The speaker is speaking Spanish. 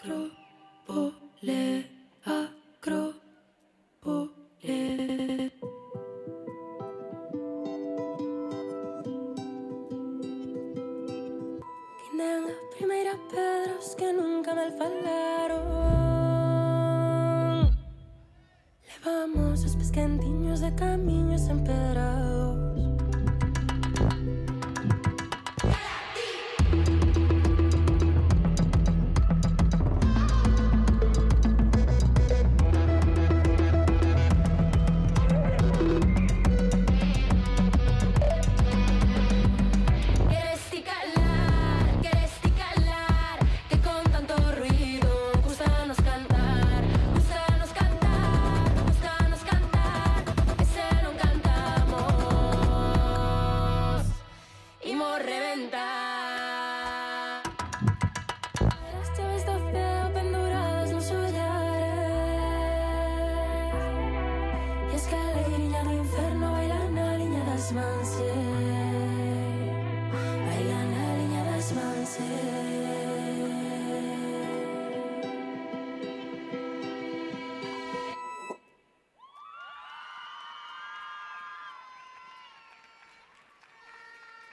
Acropole, acropole. Quindem as primeiras pedras que nunca me falaron. Levamos os pés quentinhos de camiños empedrados. Escaleriña do inferno baila na liña das mans.